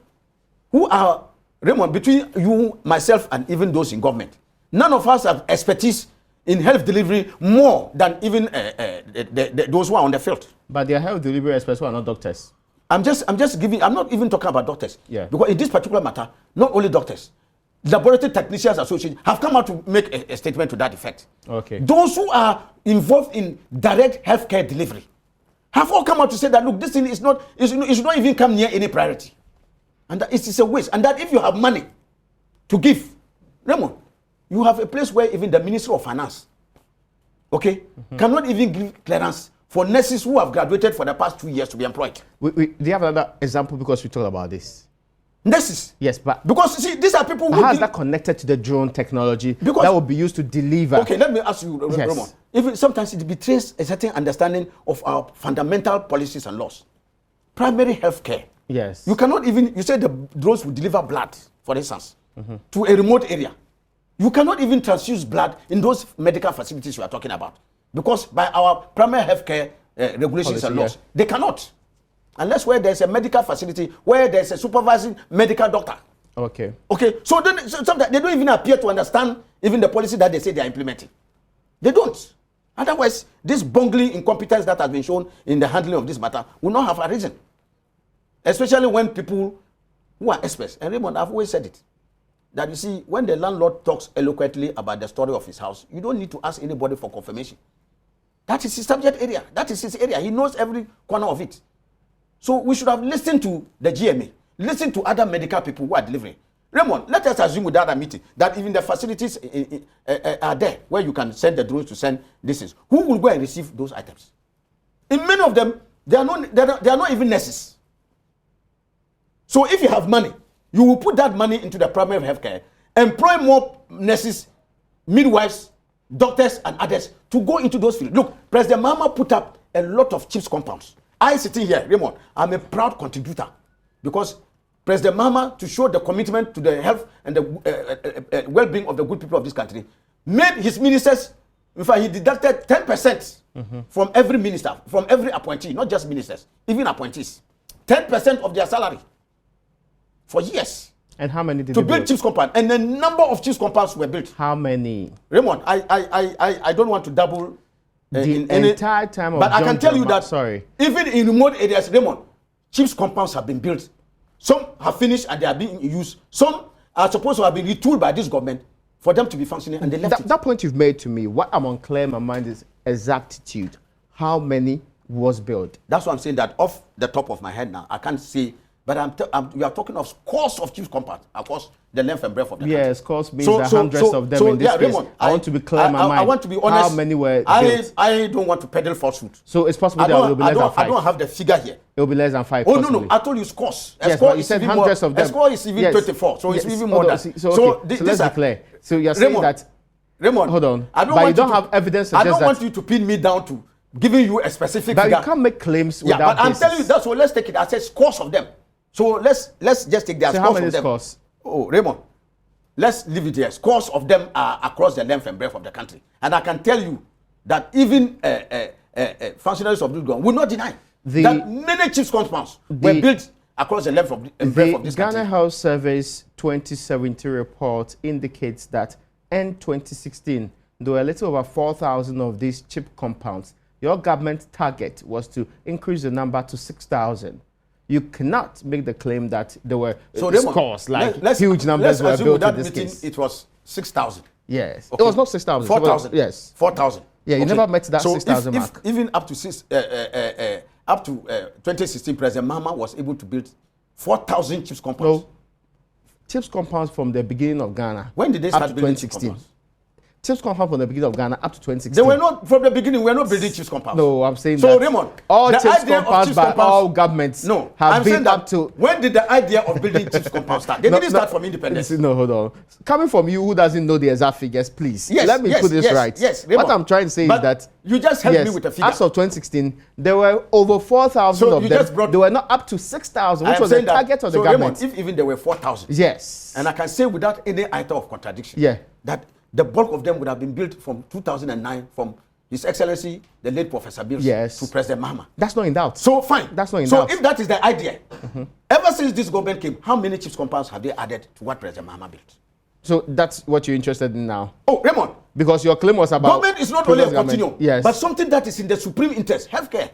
Who are, Raymond, between you, myself, and even those in government, none of us have expertise in health delivery more than even those who are on the field. But they are health delivery experts who are not doctors. I'm not even talking about doctors. Yeah. Because in this particular matter, not only doctors, Laboratory Technicians Association have come out to make a statement to that effect. Okay. Those who are involved in direct healthcare delivery have all come out to say that, look, this thing is not, it should not even come near any priority. And that it is a waste. And that if you have money to give, Raymond, you have a place where even the Ministry of Finance, okay, cannot even give clearance for nurses who have graduated for the past 2 years to be employed. Do you have another example because we talked about this? Nurses. Yes, but because see, these are people who how is that connected to the drone technology because that will be used to deliver? Okay, let me ask you, Roman. Even sometimes it betrays a certain understanding of our fundamental policies and laws. Primary health care. Yes. You cannot even, you say the drones will deliver blood, for instance, to a remote area. You cannot even transfuse blood in those medical facilities you are talking about. Because by our primary health care regulations and laws, they cannot. Unless where there's a medical facility, where there's a supervising medical doctor. Okay. Okay, so then sometimes they don't even appear to understand even the policy that they say they are implementing. They don't. Otherwise, this bungling incompetence that has been shown in the handling of this matter will not have a reason. Especially when people who are experts, and Raymond, I've always said it, that you see, when the landlord talks eloquently about the story of his house, you don't need to ask anybody for confirmation. That is his subject area. That is his area. He knows every corner of it. So we should have listened to the GMA, listened to other medical people who are delivering. Raymond, let us assume without a meeting that even the facilities are there where you can send the drones to send this. Who will go and receive those items? In many of them, they are not even nurses. So if you have money, you will put that money into the primary health care, employ more nurses, midwives, doctors, and others to go into those fields. Look, President Mahama put up a lot of CHIPS compounds. I sitting here, Raymond, I'm a proud contributor because President Mahama, to show the commitment to the health and the well-being of the good people of this country, made his ministers, in fact, he deducted 10% from every minister, from every appointee, not just ministers, even appointees. 10% of their salary for years. And how many did to build CHIPS compound? And a number of CHIPS compounds were built. How many? Raymond, I don't want to double the entire time of but I can tell you that even in remote areas, Raymond, CHIPS compounds have been built. Some have finished and they are being used. Some are supposed to have been retooled by this government for them to be functioning, and they left it. That point you've made to me, what I'm unclear in my mind is exactitude. How many was built? That's what I'm saying, that off the top of my head now, I can't say, but we are talking of scores of CHIPS compounds across the length and breadth of the country. Yes, scores means hundreds of them in this case. Raymond, I want to be clear in my mind. I want to be honest. How many were built? I don't want to peddle falsehood. So it's possible there will be less than 5. I don't have the figure here. It will be less than 5. Oh, possibly. No. I told you scores. Yes, but you said hundreds of them. A score is even 24. So it's even more than. So let's be clear. So you're saying that. Raymond, hold on. But you don't have evidence to I don't want you to pin me down to giving you a specific figure. But you can't make claims without but I'm telling you that. So let's take it. I said scores of them. So let's just take their scores of them. Scores? Oh, Raymond, let's leave it here. Scores of them are across the length and breadth of the country. And I can tell you that even functionaries of this government will not deny that many chiefs compounds were built across the length and breadth of this country. The Ghana House Survey's 2017 report indicates that in 2016, there were a little over 4,000 of these chip compounds. Your government target was to increase the number to 6,000. You cannot make the claim that there were scores, like huge numbers were built in this case. It was 6,000. Yes. Okay. It was not 6,000. 4,000. Yes. 4,000. Yeah, you never met that 6,000 mark. Even up to 2016, President Mahama was able to build 4,000 chips compounds. No, chips compounds from the beginning of Ghana. When did they start building chips compounds? Chips compound from the beginning of Ghana up to 2016. They were not, from the beginning, we were not building chips compounds. No, I'm saying so, that. So, Raymond, all chips compounds by all governments have been up to... When did the idea of building chips compounds start? They didn't start from independence. No, hold on. Coming from you who doesn't know the exact figures, please. Yes, let me put this right. Yes, Raymond, what I'm trying to say is that... You just helped me with the figure. As of 2016, there were over 4,000 of them. They were not up to 6,000, which was the target of the government. Raymond, if even there were 4,000. Yes. And I can say without any item of contradiction. Yeah. That the bulk of them would have been built from 2009 from His Excellency, the late Professor Bills, to President Mahama. That's not in doubt. So fine. That's not in doubt. So if that is the idea, ever since this government came, how many chips compounds have they added to what President Mahama built? So that's what you're interested in now? Oh, Raymond. Because your claim was about... Government is not only a continuum, yes, but something that is in the supreme interest, healthcare.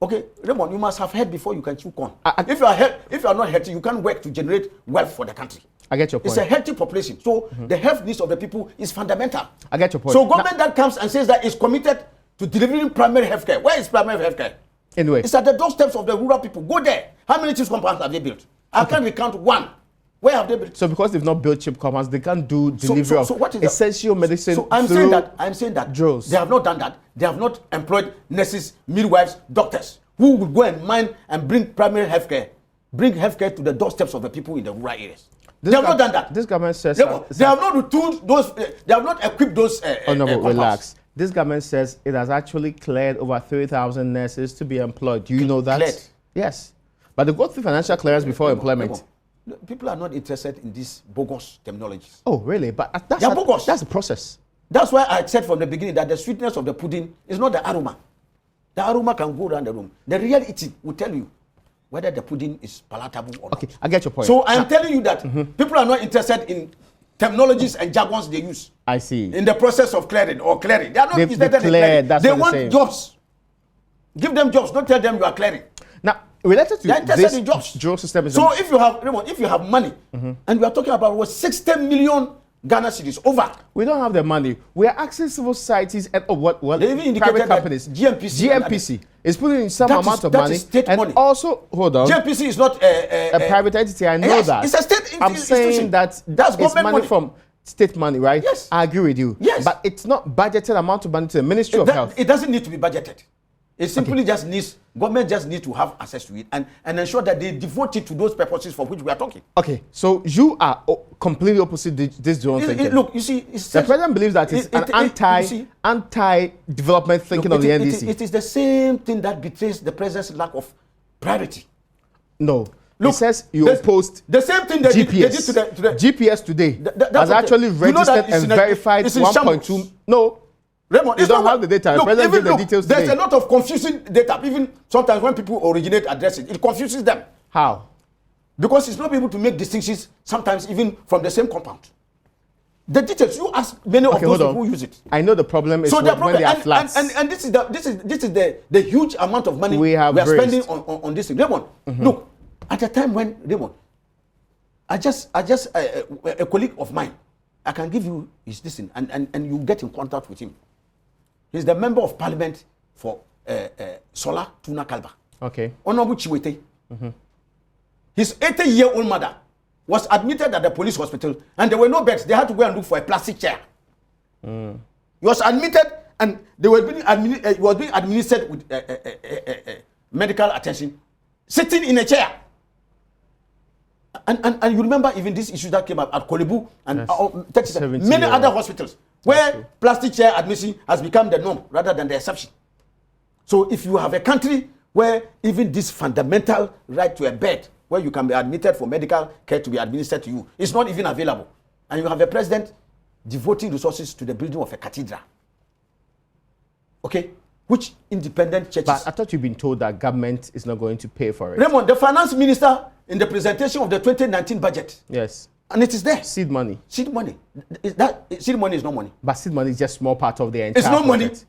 Okay, Raymond, you must have heard before you can chew corn. If you are not healthy, you can't work to generate wealth for the country. I get your point. It's a healthy population. So the health needs of the people is fundamental. I get your point. So government that comes and says that it's committed to delivering primary health care. Where is primary health care? Anyway. It's at the doorsteps of the rural people. Go there. How many chips compounds have they built? I can't recount one. Where have they built? So because they've not built chip compounds, they can't do delivery of what is essential medicine. So I'm saying that drones. They have not done that. They have not employed nurses, midwives, doctors who would go and mine and bring primary health care, bring health care to the doorsteps of the people in the rural areas. They have not done that. This government says they have not retooled those. They have not equipped those. Relax. This government says it has actually cleared over 3,000 nurses to be employed. Do you know that? Cleared. Yes, but they go through financial clearance before employment. People are not interested in these bogus terminologies. Oh, really? But that's the process. That's why I said from the beginning that the sweetness of the pudding is not the aroma. The aroma can go around the room. The reality will tell you whether the pudding is palatable or not. Okay, I get your point. So I'm telling you that people are not interested in terminologies and jargons they use. I see. In the process of clearing or clearing. They are not interested in clearing. They want jobs. Give them jobs. Don't tell them you are clearing. Now, related to this drill system is... So if you have money, and we are talking about 60 million Ghana cedis over. We don't have the money. We are asking civil societies and they even private companies. GMPC is putting in some amount of money. State and money. Also, hold on. GMPC is not a private entity. I know that. It's a state I'm saying that that's it's money from state money, right? Yes. I agree with you. Yes. But it's not budgeted amount of money to the Ministry of Health. It doesn't need to be budgeted. It simply just needs, government just needs to have access to it and ensure that they devote it to those purposes for which we are talking. Okay, so you are completely opposite this drone thinking. Look, you see, the president believes that it's an anti-development thinking of the NDC. It is the same thing that betrays the president's lack of priority. No. Look, it says you opposed the same thing they did to the GPS today has actually registered and verified 1.2. No. Raymond, you don't have the data. Look, even the details there's today. A lot of confusing data. Even sometimes when people originate addresses, it confuses them. How? Because it's not able to make distinctions sometimes even from the same compound. The details, you ask many of those people who use it. I know the problem is when they are flats. And this is the huge amount of money we are spending on this thing. Raymond, look, at a time when, Raymond, a colleague of mine, I can give you his listen and you get in contact with him. He's the member of parliament for Sola Tuna Kalba. Okay. Honorable Chiwete. His 80-year-old mother was admitted at the police hospital and there were no beds. They had to go and look for a plastic chair. He was admitted and he was being administered with medical attention, sitting in a chair. And you remember even this issue that came up at Kolebu and many other hospitals where plastic chair admission has become the norm rather than the exception. So if you have a country where even this fundamental right to a bed, where you can be admitted for medical care to be administered to you, is not even available, and you have a president devoting resources to the building of a cathedral. Okay? Which independent churches? But I thought you've been told that government is not going to pay for it. Raymond, the finance minister in the presentation of the 2019 budget. Yes. And it is there. Seed money. Seed money. Seed money is not money. But seed money is just small part of the entire It's not money. project.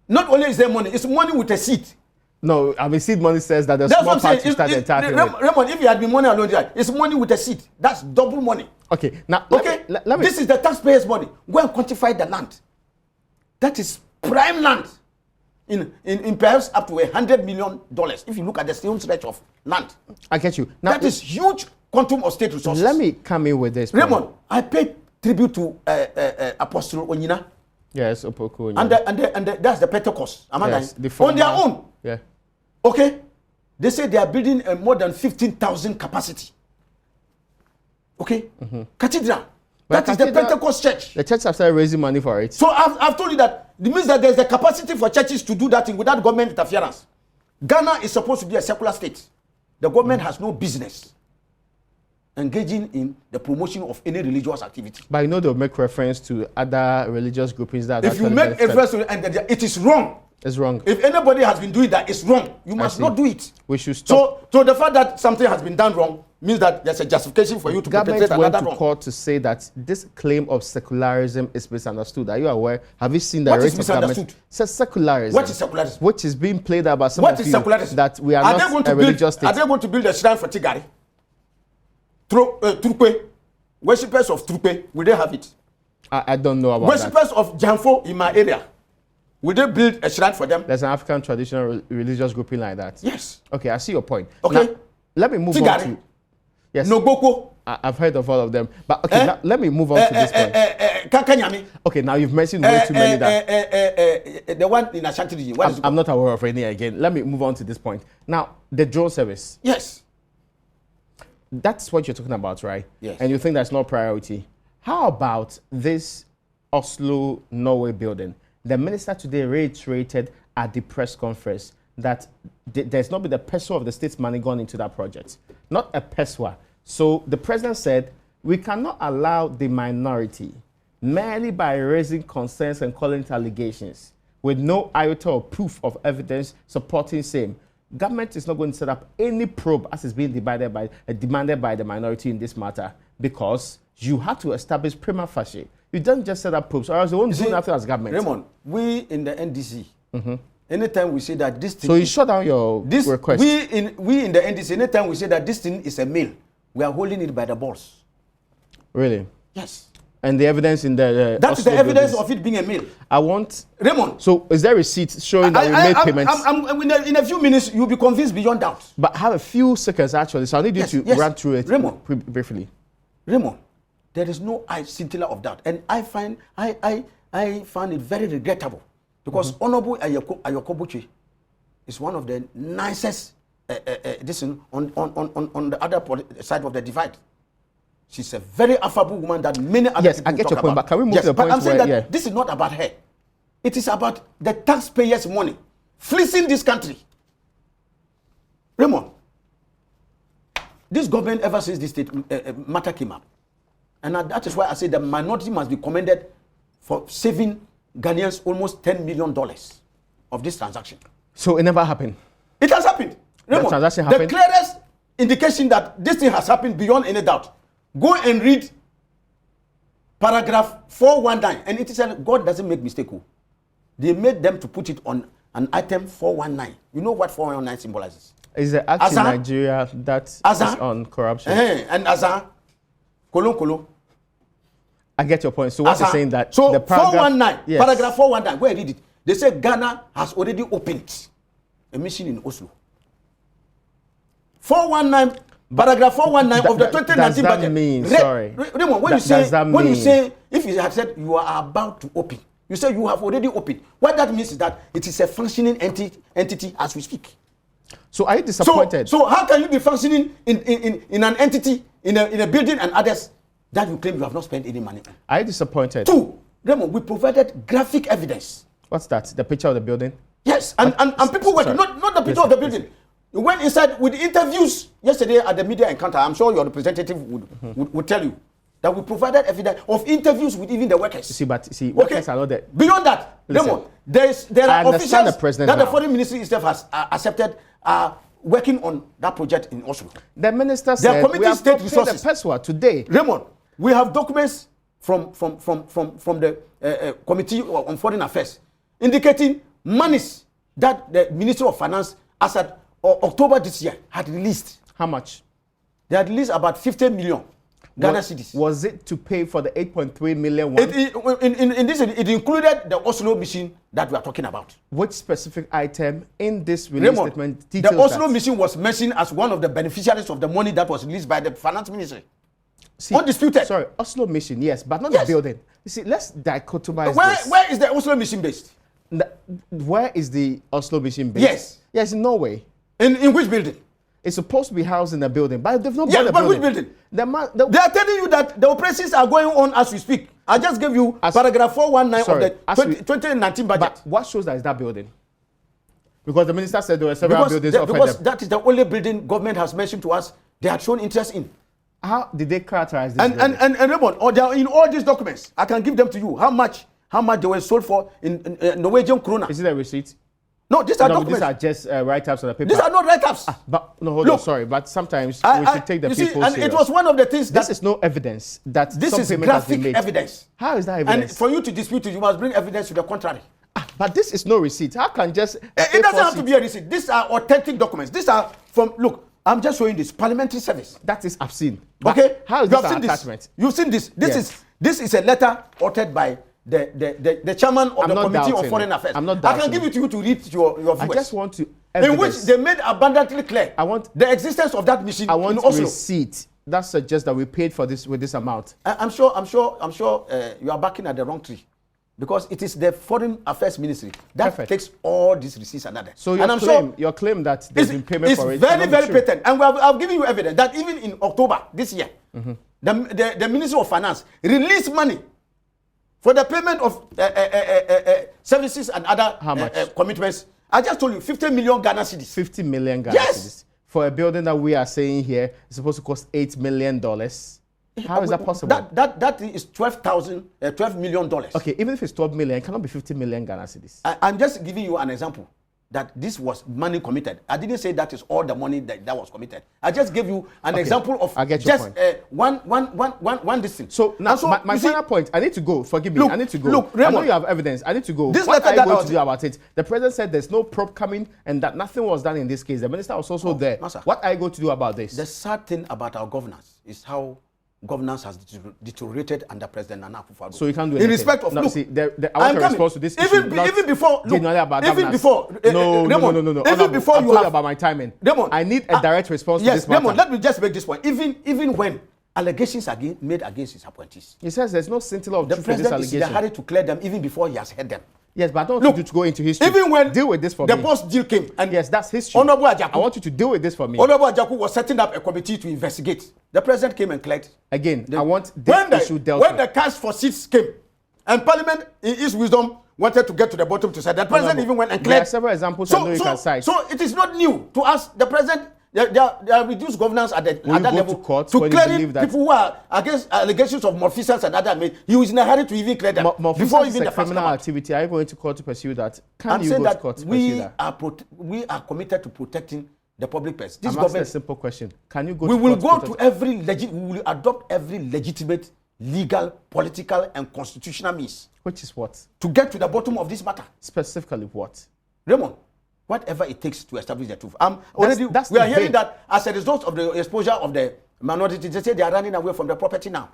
Not only is there money, it's money with a seed. No, I mean seed money says that the small part to start the entire thing. Raymond, if you had been money alone, it's money with a seed. That's double money. Okay, now let me this is the taxpayers' money. Go and quantify the land. That is prime land in perhaps up to $100 million. If you look at the same stretch of land, I get you. Now that is huge quantum of state resources. Let me come in with this. Raymond, I paid tribute to Apostle Onyina. Yes, Opoku. And that's the Pentecost. Am I yes, lying? On their own. Yeah. Okay. They say they are building a more than 15,000 capacity. Okay. Cathedral. That is the Pentecost church. The church have started raising money for it. So I've told you that it means that there's a capacity for churches to do that thing without government interference. Ghana is supposed to be a secular state. The government has no business engaging in the promotion of any religious activity. But I know they'll make reference to other religious groupings that. If you make reference to it, and it is wrong. It's wrong. If anybody has been doing that, it's wrong. You must not do it. We should stop. So the fact that something has been done wrong means that there's a justification for you to perpetrate another wrong. Government went to court to say that this claim of secularism is misunderstood. Are you aware? Have you seen the what rate is of government? misunderstood? Says secularism. What is secularism? Which is being played out by some what of is you secularism? that we are not a religious state. Are they going to build a shrine for Tigari? Turkwe, worshippers of Turkwe, will they have it? I don't know about worshippers of Janfo in my area, will they build a shrine for them? There's an African traditional religious grouping like that. Yes. Okay, I see your point. Okay. Now, let me move Tigari. on to... Yes. Noboko. I've heard of all of them. But okay, let me move on to this point. Kakanyami. Okay, now you've mentioned way too many that... the one in Ashanti region. I'm not aware of any again. Let me move on to this point. Now, the drone service. Yes. That's what you're talking about, right? Yes. And you think that's not priority. How about this Oslo, Norway building? The minister today reiterated at the press conference that there's not been a peso of the state's money gone into that project. Not a peso. So the president said, we cannot allow the minority merely by raising concerns and calling it allegations with no iota or proof of evidence supporting same. Government is not going to set up any probe as is being demanded by the minority in this matter, because you have to establish prima facie. You don't just set up probes, or else you won't do nothing as government. Raymond, we in the NDC, anytime we say that this thing... So you shut down your request? We in the NDC, anytime we say that this thing is a mail, we are holding it by the balls. Really? Yes. And the evidence in the... That's the evidence of it being a mail. I want... Raymond. So is there receipts showing that we made payments? In a few minutes, you'll be convinced beyond doubt. But I have a few seconds actually, so I need you to run through it briefly. Raymond, there is no scintilla of doubt. And I find it very regrettable, because Honorable Ayokobuchi is one of the nicest on the other side of the divide. She's a very affable woman that many other people I get talk your point, about. but can we move to the point I'm saying where, that this is not about her. It is about the taxpayers' money fleecing this country. Raymond, this government, ever since this matter came up, and that is why I say the minority must be commended for saving Ghanaians almost $10 million of this transaction. So it never happened? It has happened. Raymond, the transaction happened? The clearest indication that this thing has happened beyond any doubt. Go and read paragraph 419, and it is God doesn't make mistake. They made them to put it on an item 419. You know what 419 symbolizes? Is the act in Nigeria that is on corruption? And Azan, Kolon. I get your point. So what you're saying that so the paragraph 419, paragraph 419, go and read it. They say Ghana has already opened a mission in Oslo. 419. Paragraph 419 of the 2019 budget. Mean, sorry. Raymond, when you say, if you have said you are about to open, you say you have already opened. What that means is that it is a functioning entity as we speak. So are you disappointed? So how can you be functioning in an entity, in a building and others that you claim you have not spent any money on? Are you disappointed? Two, Raymond, we provided graphic evidence. What's that? The picture of the building? Yes, and people were not the picture of the building. We went inside with interviews yesterday at the media encounter. I'm sure your representative would tell you. that we provided evidence of interviews with even the workers. Workers are not there. Beyond that, Raymond, there are officials that the foreign ministry itself has accepted working on that project in Oslo. The minister said we have state resources. The PESWA today. Raymond, we have documents from the Committee on Foreign Affairs indicating monies that the Ministry of Finance as at October this year had released. How much? They had released about 50 million Ghana cedis. Was it to pay for the 8.3 million one? In this, it included the Oslo mission that we are talking about. Which specific item in this release statement details the Oslo mission was mentioned as one of the beneficiaries of the money that was released by the finance ministry. Undisputed. Sorry, Oslo mission, yes, but not the building. You see, let's dichotomize this. Where is the Oslo mission based? Where is the Oslo mission based? Yes. Yes, in Norway. In which building? It's supposed to be housed in a building, but they've not bought the building. Which building? They are telling you that the operations are going on as we speak. I just gave you paragraph 419 of the 2019 budget. But what shows that is that building? Because the minister said there were several buildings offered. Because that is the only building government has mentioned to us they had shown interest in. How did they characterize this? And Raymond, in all these documents, I can give them to you. How much they were sold for in Norwegian krona. Is it a receipt? No, these are documents. These are just write-ups on the paper. These are not write-ups. But no, hold on, sorry. But sometimes we should take the people serious. And it was one of the things that... This is no evidence that this some is payment has been made. Evidence. How is that evidence? And for you to dispute it, you must bring evidence to the contrary. But this is no receipt. How can just... It doesn't have to be a receipt. These are authentic documents. These are from... Look, I'm just showing this. Parliamentary service. That is obscene. Okay? How is this an attachment? You've seen this. This is a letter authored by the chairman of the Committee on Foreign Affairs. I can give it to you to read your viewers. I just want to in which they made abundantly clear the existence of that mission. I want a receipt that suggests that we paid for this with this amount. I'm sure you are backing at the wrong tree, because it is the Foreign Affairs Ministry that takes all these receipts and others. So your claim that there's been payment for it is very patent, and I've given you evidence that even in October this year, the Ministry of Finance released money for the payment of services and other commitments. I just told you 50 million Ghana cedis. 50 million Ghana cedis. For a building that we are saying here is supposed to cost $8 million. How is that possible? That is $12 million. Okay, even if it's 12 million, it cannot be 50 million Ghana cedis. I'm just giving you an example that this was money committed. I didn't say that is all the money that was committed. I just gave you an example of just one distance. So now, my final point, I need to go. Forgive me, I need to go. Look, Raymond, I know you have evidence. I need to go. This what are you going to do about it? The president said there's no probe coming and that nothing was done in this case. The minister was also there. Master, what are you going to do about this? The sad thing about our governance is how governance has deteriorated under President Nana Akufo-Addo. So you can't do anything. In respect of, no, see, I want to respond to this issue. Even before, no. Even before you have about my timing. I need a direct response to this matter. Let me just make this point. Even when allegations are made against his appointees, he says there's no scintilla of truth in this allegation. The president is in a hurry to clear them even before he has heard them. Yes, but I don't want you to go into history. Even when deal with this for the me. post deal came, and yes, that's history. Honorable Ajaku, I want you to deal with this for me. Honorable Ajaku was setting up a committee to investigate. The president came and cleared. Again, I want this issue dealt with. When the cash for seats came, and Parliament, in its wisdom, wanted to get to the bottom to say the president even went and cleared. There are several examples I know you can cite. So it is not new to us. The president. There are reduced governance at that level to clear people who are against allegations of malfeasance and other. He was in a hurry to even clear them before even the criminal activity. Are you going to court to pursue that? I'm saying that we are committed to protecting the public purse. This government. A simple question: can you go? We will go to every we will adopt every legitimate, legal, political, and constitutional means. Which is what? To get to the bottom of this matter. Specifically, what? Raymond. Whatever it takes to establish the truth. We are hearing that as a result of the exposure of the minorities, they say they are running away from the property now.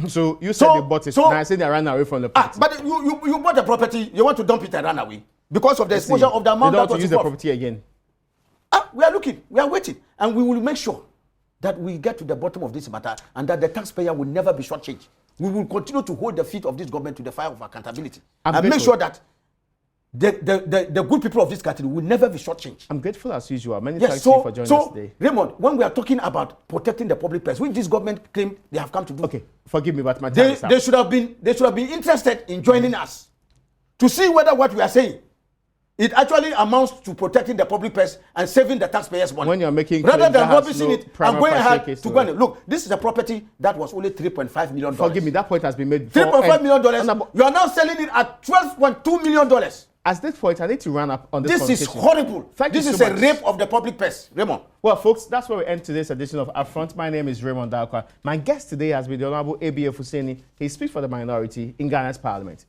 So you said they bought it. Now I say they are running away from the property. But you bought the property, you want to dump it and run away because of the exposure of the amount that was involved. Use the property again. We are looking, we are waiting, and we will make sure that we get to the bottom of this matter and that the taxpayer will never be shortchanged. We will continue to hold the feet of this government to the fire of accountability and make sure that the good people of this country will never be shortchanged. I'm grateful as usual. Many thanks to you for joining us today. Raymond, when we are talking about protecting the public purse, which this government claim they have come to do. Okay, forgive me, but my time is up. They should have been interested in joining us to see whether what we are saying it actually amounts to protecting the public purse and saving the taxpayers' money. When you're making rather than rubbishing rubbishing it and going ahead to go and look, this is a property that was only $3.5 million. Forgive me, that point has been made. $3.5 million. You are now selling it at $12.2 million. At this point, I need to run up on this. This is horrible. This is a rape of the public purse, Raymond. Well, folks, that's where we end today's edition of Upfront. My name is Raymond Dalkwa. My guest today has been the Honorable ABA Fuseini. He speaks for the minority in Ghana's parliament.